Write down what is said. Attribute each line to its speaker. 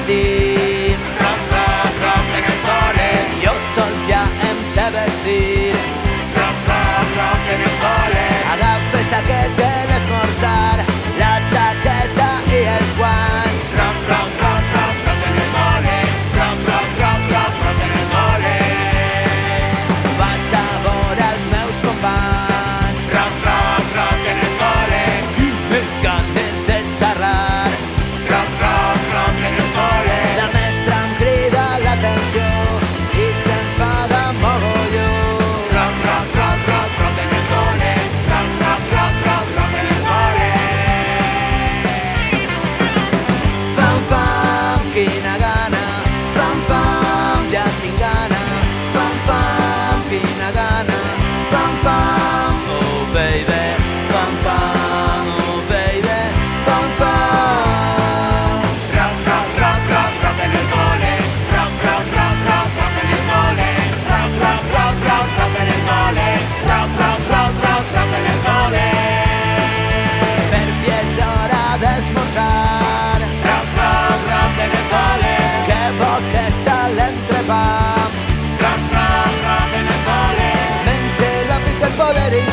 Speaker 1: vestir.
Speaker 2: Rock, rock, rock en el cole.
Speaker 1: Jo sol ja em sé vestir.
Speaker 2: Rock, rock, rock en el cole.
Speaker 1: Agafa el saquet de l'esmorzar, la jaqueta i els guants.
Speaker 2: Rock, rock, rock, rock, rock en el cole. Rock, rock, rock, rock, rock en el cole.
Speaker 1: Vaig a veure els meus companys.
Speaker 2: Rock, rock, rock en el cole.
Speaker 1: Més ganes de xerrar.
Speaker 2: Rock, rock, rock en el cole.
Speaker 1: La mestra em crida l'atenció i s'enfada mogolló.
Speaker 2: Rock, rock, rock, rock, rock en el cole. Rock, rock, rock, rock, rock en el cole.
Speaker 1: Fam, fam, quina gana. Fam, fam, ja tinc gana. Fam, fam, quina gana. Fam, fam, oh baby. Fam, fam, oh baby. Fam, fam.
Speaker 2: Rock, rock, rock, rock, rock en el cole. Rock, rock, rock, rock, rock en el cole. Rock, rock, rock, rock, rock en el cole. Rock, rock, rock, rock, rock en el cole.
Speaker 1: Per fi és l'hora d'esmorzar.
Speaker 2: Rock, rock, rock en el cole.
Speaker 1: Que bo que està l'entrepà.
Speaker 2: Rock, rock, rock en el cole.
Speaker 1: Mentre la pita el poder i